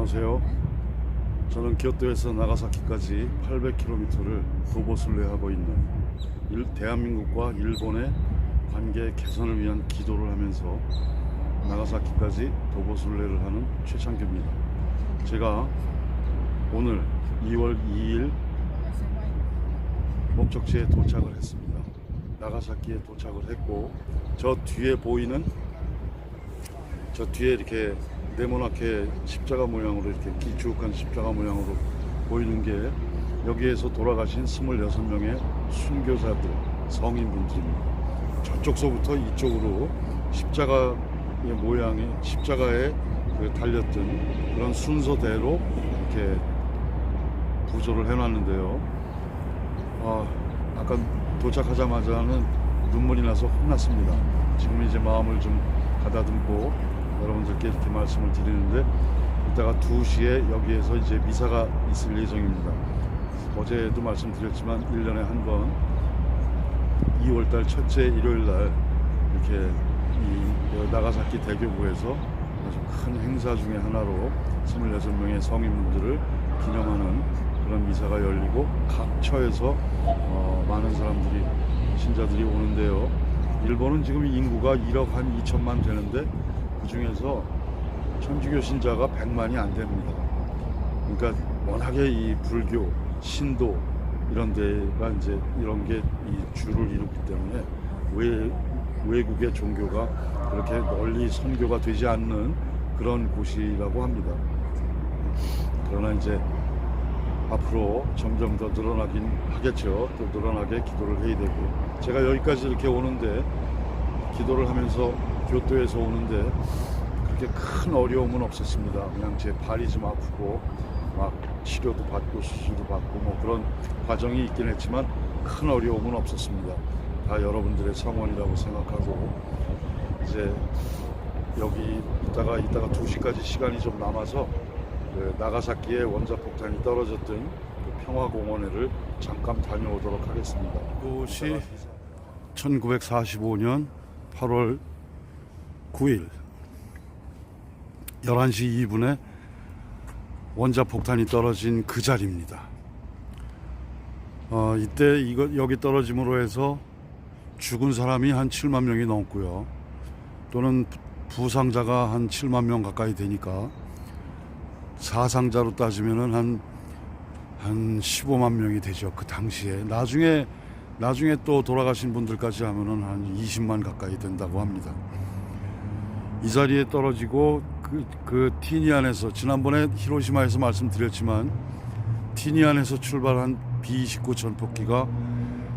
안녕하세요. 저는 교토에서 나가사키까지 800km를 도보순례하고 있는 대한민국과 일본의 관계 개선을 위한 기도를 하면서 나가사키까지 도보순례를 하는 최창규입니다. 제가 오늘 2월 2일 목적지에 도착을 했습니다. 나가사키에 도착을 했고, 저 뒤에 보이는 저 뒤에 이렇게 네모나게 십자가 모양으로 이렇게 길쭉한 십자가 모양으로 보이는 게 여기에서 돌아가신 26명의 순교자들, 성인분들입니다. 저쪽서부터 이쪽으로 십자가의 모양의 십자가에 달렸던 그런 순서대로 이렇게 부조를 해놨는데요. 아까 도착하자마자는 눈물이 나서 혼났습니다. 지금 이제 마음을 좀 가다듬고 여러분들께 이렇게 말씀을 드리는데, 이따가 2시에 여기에서 이제 미사가 있을 예정입니다. 어제도 말씀드렸지만 1년에 한 번 2월달 첫째 일요일날 이렇게 이 나가사키 대교구에서 아주 큰 행사 중에 하나로 26명의 성인분들을 기념하는 그런 미사가 열리고, 각 처에서 많은 사람들이, 신자들이 오는데요. 일본은 지금 인구가 1억 한 2천만 되는데 그 중에서 천주교 신자가 100만이 안 됩니다. 그러니까 워낙에 이 불교, 신도 이런 데가 이제 이런 게 이 주를 이루기 때문에 외국의 종교가 그렇게 널리 선교가 되지 않는 그런 곳이라고 합니다. 그러나 이제 앞으로 점점 더 늘어나긴 하겠죠. 또 늘어나게 기도를 해야 되고, 제가 여기까지 이렇게 오는데, 기도를 하면서 교토에서 오는데 그렇게 큰 어려움은 없었습니다. 그냥 제 발이 좀 아프고 막 치료도 받고 수술도 받고 뭐 그런 과정이 있긴 했지만 큰 어려움은 없었습니다. 다 여러분들의 성원이라고 생각하고, 이제 여기 이따가 2시까지 시간이 좀 남아서 나가사키에 원자폭탄이 떨어졌던 그 평화공원회를 잠깐 다녀오도록 하겠습니다. 이곳이 1945년 8월 9일 11시 2분에 원자폭탄이 떨어진 그 자리입니다. 이때 여기 떨어짐으로 해서 죽은 사람이 한 7만 명이 넘고요. 또는 부상자가 한 7만 명 가까이 되니까 사상자로 따지면은 한 15만 명이 되죠. 그 당시에. 나중에 또 돌아가신 분들까지 하면은 한 20만 가까이 된다고 합니다. 이 자리에 떨어지고 그 티니안에서, 지난번에 히로시마에서 말씀드렸지만 티니안에서 출발한 B-29 전폭기가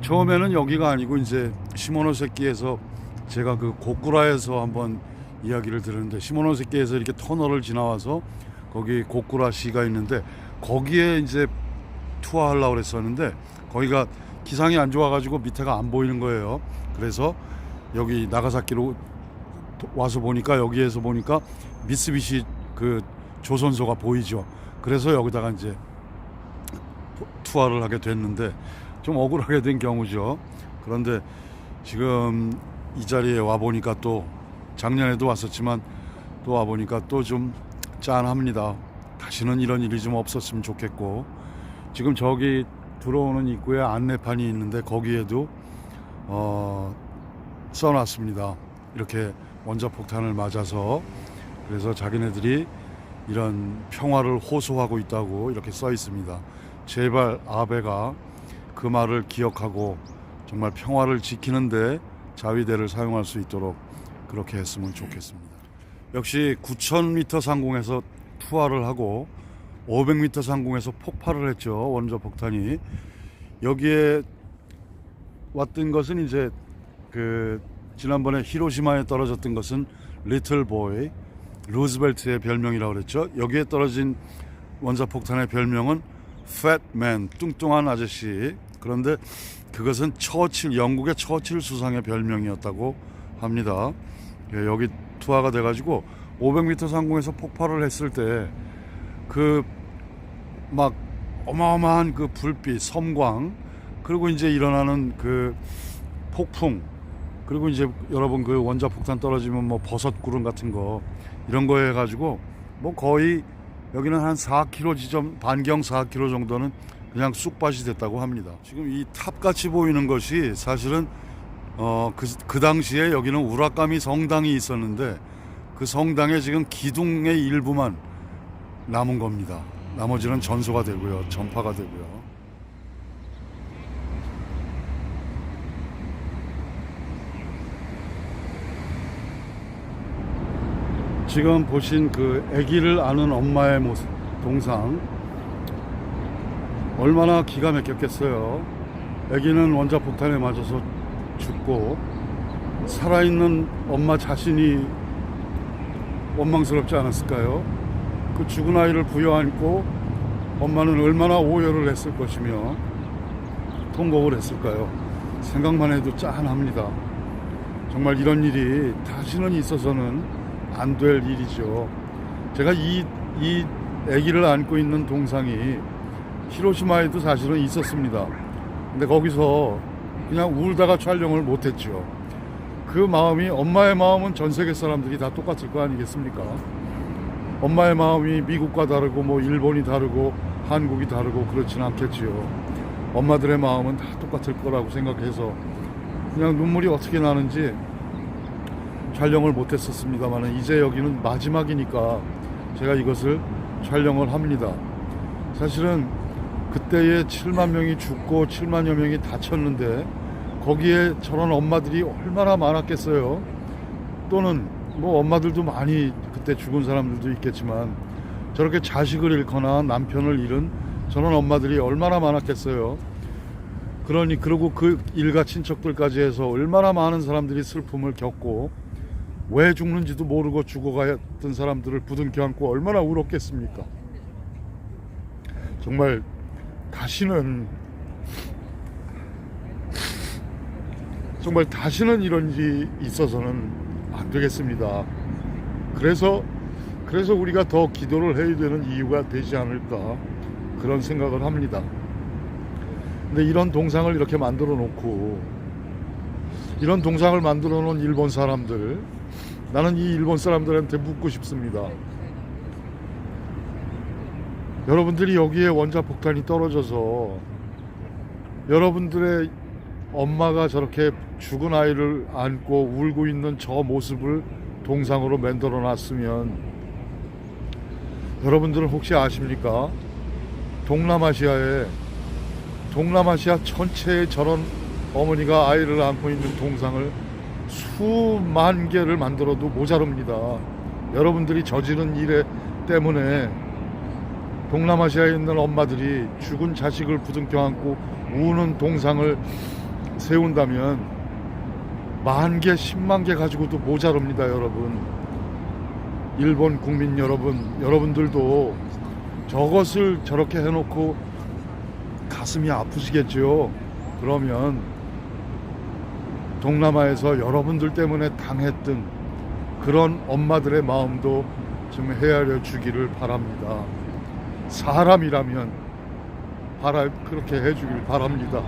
처음에는 여기가 아니고 이제 시모노세키에서, 제가 그 고쿠라에서 한번 이야기를 들었는데, 시모노세키에서 이렇게 터널을 지나와서 거기 고쿠라시가 있는데 거기에 이제 투하하려고 그랬었는데 거기가 기상이 안 좋아가지고 밑에가 안 보이는 거예요. 그래서 여기 나가사키로 와서 보니까, 여기에서 보니까 미쓰비시 그 조선소가 보이죠. 그래서 여기다가 이제 투하를 하게 됐는데 좀 억울하게 된 경우죠. 그런데 지금 이 자리에 와 보니까, 또 작년에도 왔었지만 또 와 보니까 또 좀 짠합니다. 다시는 이런 일이 좀 없었으면 좋겠고, 지금 저기 들어오는 입구에 안내판이 있는데 거기에도 써놨습니다. 이렇게 원자폭탄을 맞아서, 그래서 자기네들이 이런 평화를 호소하고 있다고 이렇게 써 있습니다. 제발 아베가 그 말을 기억하고 정말 평화를 지키는데 자위대를 사용할 수 있도록 그렇게 했으면 좋겠습니다. 역시 9,000m 상공에서 투하를 하고 500m 상공에서 폭발을 했죠. 원자폭탄이. 여기에 왔던 것은 이제 그 지난번에 히로시마에 떨어졌던 것은 리틀 보이, 루즈벨트의 별명이라고 그랬죠. 여기에 떨어진 원자폭탄의 별명은 팻맨, 뚱뚱한 아저씨. 그런데 그것은 영국의 처칠 수상의 별명이었다고 합니다. 여기 투하가 돼가지고 500m 상공에서 폭발을 했을 때 그 막 어마어마한 그 불빛, 섬광, 그리고 이제 일어나는 그 폭풍, 그리고 이제 여러분 그 원자폭탄 떨어지면 뭐 버섯 구름 같은 거, 이런 거 해가지고 뭐 거의 여기는 한 4km 지점, 반경 4km 정도는 그냥 쑥밭이 됐다고 합니다. 지금 이 탑같이 보이는 것이 사실은 그 당시에 여기는 우라카미 성당이 있었는데 그 성당에 지금 기둥의 일부만 남은 겁니다. 나머지는 전소가 되고요, 전파가 되고요. 지금 보신 그 아기를 안은 엄마의 모습, 동상 얼마나 기가 막혔겠어요. 아기는 원자폭탄에 맞아서 죽고 살아있는 엄마 자신이 원망스럽지 않았을까요? 그 죽은 아이를 부여안고 엄마는 얼마나 오열을 했을 것이며 통곡을 했을까요? 생각만 해도 짠합니다. 정말 이런 일이 다시는 있어서는 안 될 일이죠. 제가 이 아기를 안고 있는 동상이 히로시마에도 사실은 있었습니다. 근데 거기서 그냥 울다가 촬영을 못했죠. 그 마음이, 엄마의 마음은 전 세계 사람들이 다 똑같을 거 아니겠습니까? 엄마의 마음이 미국과 다르고 뭐 일본이 다르고 한국이 다르고 그렇진 않겠지요. 엄마들의 마음은 다 똑같을 거라고 생각해서 그냥 눈물이 어떻게 나는지 촬영을 못했었습니다만, 이제 여기는 마지막이니까 제가 이것을 촬영을 합니다. 사실은 그때에 7만 명이 죽고 7만여 명이 다쳤는데 거기에 저런 엄마들이 얼마나 많았겠어요. 또는 뭐 엄마들도 많이 그때 죽은 사람들도 있겠지만 저렇게 자식을 잃거나 남편을 잃은 저런 엄마들이 얼마나 많았겠어요. 그리고 그 일가 친척들까지 해서 얼마나 많은 사람들이 슬픔을 겪고 왜 죽는지도 모르고 죽어갔던 사람들을 부둥켜 안고 얼마나 울었겠습니까? 정말 다시는 이런 일이 있어서는 안 되겠습니다. 그래서 우리가 더 기도를 해야 되는 이유가 되지 않을까, 그런 생각을 합니다. 근데 이런 동상을 이렇게 만들어 놓고, 이런 동상을 만들어 놓은 일본 사람들, 나는 이 일본 사람들한테 묻고 싶습니다. 여러분들이 여기에 원자폭탄이 떨어져서 여러분들의 엄마가 저렇게 죽은 아이를 안고 울고 있는 저 모습을 동상으로 만들어 놨으면, 여러분들은 혹시 아십니까? 동남아시아 전체에 저런 어머니가 아이를 안고 있는 동상을 수만 개를 만들어도 모자릅니다. 여러분들이 저지른 일 때문에 동남아시아에 있는 엄마들이 죽은 자식을 부둥켜 안고 우는 동상을 세운다면 10,000개, 100,000개 가지고도 모자릅니다. 여러분, 일본 국민 여러분들도 저것을 저렇게 해놓고 가슴이 아프시겠죠. 그러면 동남아에서 여러분들 때문에 당했던 그런 엄마들의 마음도 좀 헤아려 주기를 바랍니다. 사람이라면 그렇게 해주길 바랍니다.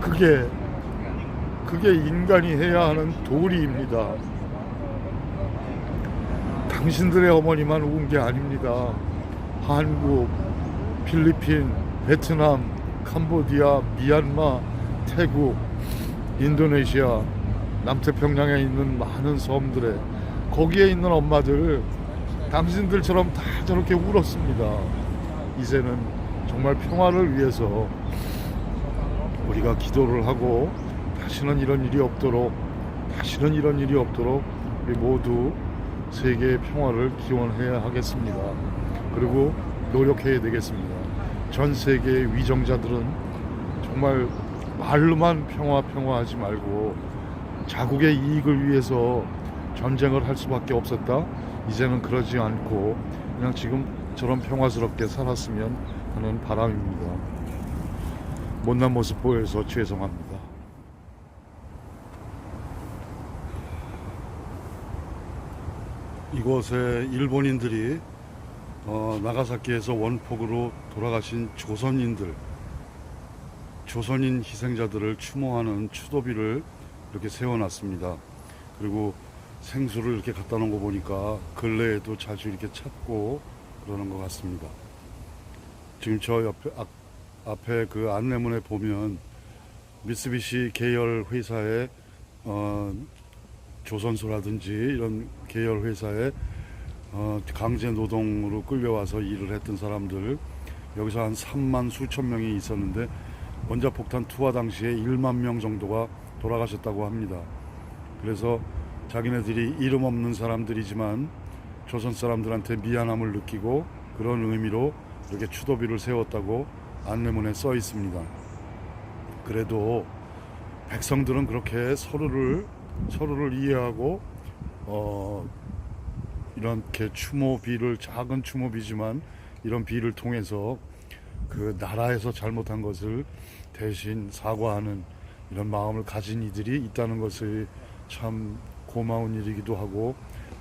그게 인간이 해야 하는 도리입니다. 당신들의 어머니만 운 게 아닙니다. 한국, 필리핀, 베트남, 캄보디아, 미얀마, 태국, 인도네시아, 남태평양에 있는 많은 섬들에 거기에 있는 엄마들, 당신들처럼 다 저렇게 울었습니다. 이제는 정말 평화를 위해서 우리가 기도를 하고 다시는 이런 일이 없도록 우리 모두 세계의 평화를 기원해야 하겠습니다. 그리고 노력해야 되겠습니다. 전 세계의 위정자들은 정말 말로만 평화하지 말고 자국의 이익을 위해서 전쟁을 할 수밖에 없었다. 이제는 그러지 않고 그냥 지금처럼 평화스럽게 살았으면 하는 바람입니다. 못난 모습 보여서 죄송합니다. 이곳에 일본인들이 나가사키에서 원폭으로 돌아가신 조선인 희생자들을 추모하는 추도비를 이렇게 세워놨습니다. 그리고 생수를 이렇게 갖다 놓은 거 보니까 근래에도 자주 이렇게 찾고 그러는 것 같습니다. 지금 저 옆에 앞에 그 안내문에 보면 미쓰비시 계열 회사의 조선소라든지 이런 계열 회사에 강제 노동으로 끌려와서 일을 했던 사람들, 여기서 한 3만 수천 명이 있었는데 원자폭탄 투하 당시에 1만 명 정도가 돌아가셨다고 합니다. 그래서 자기네들이 이름 없는 사람들이지만 조선 사람들한테 미안함을 느끼고 그런 의미로 이렇게 추도비를 세웠다고 안내문에 써 있습니다. 그래도 백성들은 그렇게 서로를 이해하고 이렇게 추모비를, 작은 추모비지만 이런 비를 통해서 그 나라에서 잘못한 것을 대신 사과하는 이런 마음을 가진 이들이 있다는 것이 참 고마운 일이기도 하고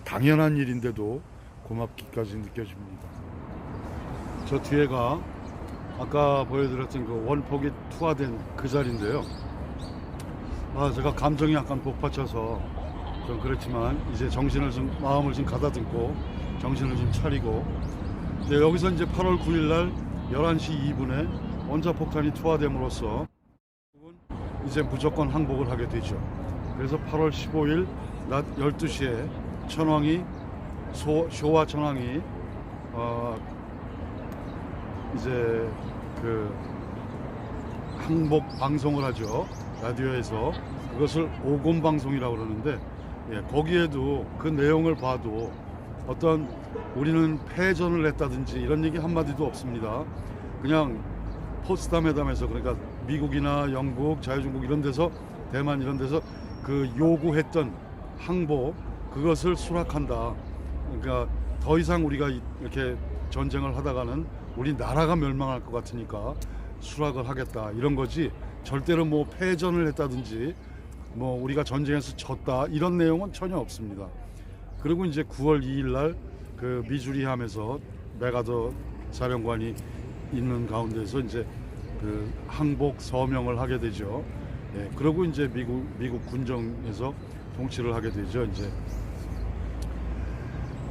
당연한 일인데도 고맙기까지 느껴집니다. 저 뒤에가 아까 보여드렸던 그 원폭이 투하된 그 자리인데요. 제가 감정이 약간 복받쳐서 좀 그렇지만 이제 마음을 좀 가다듬고 정신을 좀 차리고, 여기서 이제 8월 9일 날 11시 2분에 원자폭탄이 투하됨으로써 이제 무조건 항복을 하게 되죠. 그래서 8월 15일 낮 12시에 쇼와 천황이 이제 그 항복 방송을 하죠. 라디오에서. 그것을 오곰 방송이라고 그러는데, 거기에도 그 내용을 봐도 어떤 우리는 패전을 했다든지 이런 얘기 한마디도 없습니다. 그냥 포츠담 회담에서, 그러니까 미국이나 영국, 자유중국 이런 데서, 대만 이런 데서 그 요구했던 항복, 그것을 수락한다. 그러니까 더 이상 우리가 이렇게 전쟁을 하다가는 우리 나라가 멸망할 것 같으니까 수락을 하겠다, 이런 거지, 절대로 뭐 패전을 했다든지 뭐 우리가 전쟁에서 졌다 이런 내용은 전혀 없습니다. 그리고 이제 9월 2일 날 그 미주리함에서 메가더 사령관이 있는 가운데서 이제 그 항복 서명을 하게 되죠. 그리고 이제 미국 군정에서 통치를 하게 되죠. 이제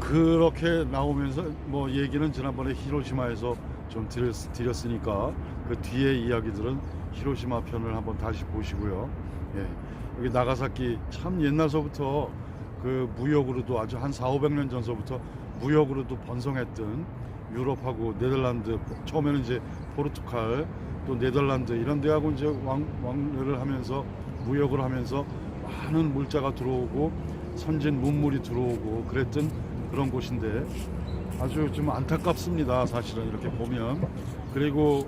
그렇게 나오면서 뭐 얘기는 지난번에 히로시마에서 좀 드렸으니까 그 뒤에 이야기들은 히로시마 편을 한번 다시 보시고요. 여기 나가사키 참 옛날서부터 그 무역으로도 아주 한 400~500년 전서부터 무역으로도 번성했던 유럽하고 네덜란드, 처음에는 이제 포르투갈 또 네덜란드 이런 데하고 이제 왕래를 하면서 무역을 하면서 많은 물자가 들어오고 선진 문물이 들어오고 그랬던 그런 곳인데 아주 좀 안타깝습니다, 사실은 이렇게 보면. 그리고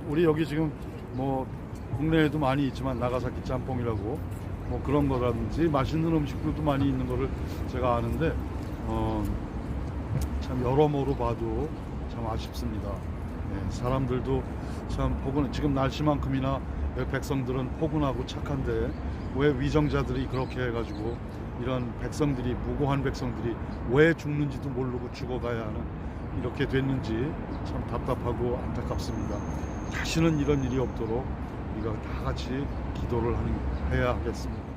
우리 여기 지금 뭐 국내에도 많이 있지만 나가사키 짬뽕이라고 뭐 그런 거라든지 맛있는 음식들도 많이 있는 거를 제가 아는데 참 여러모로 봐도 참 아쉽습니다. 사람들도 참 지금 날씨만큼이나 백성들은 포근하고 착한데 왜 위정자들이 그렇게 해가지고 이런 백성들이, 무고한 백성들이 왜 죽는지도 모르고 죽어가야 하는, 이렇게 됐는지 참 답답하고 안타깝습니다. 다시는 이런 일이 없도록 우리가 다 같이 기도를 해야 하겠습니다.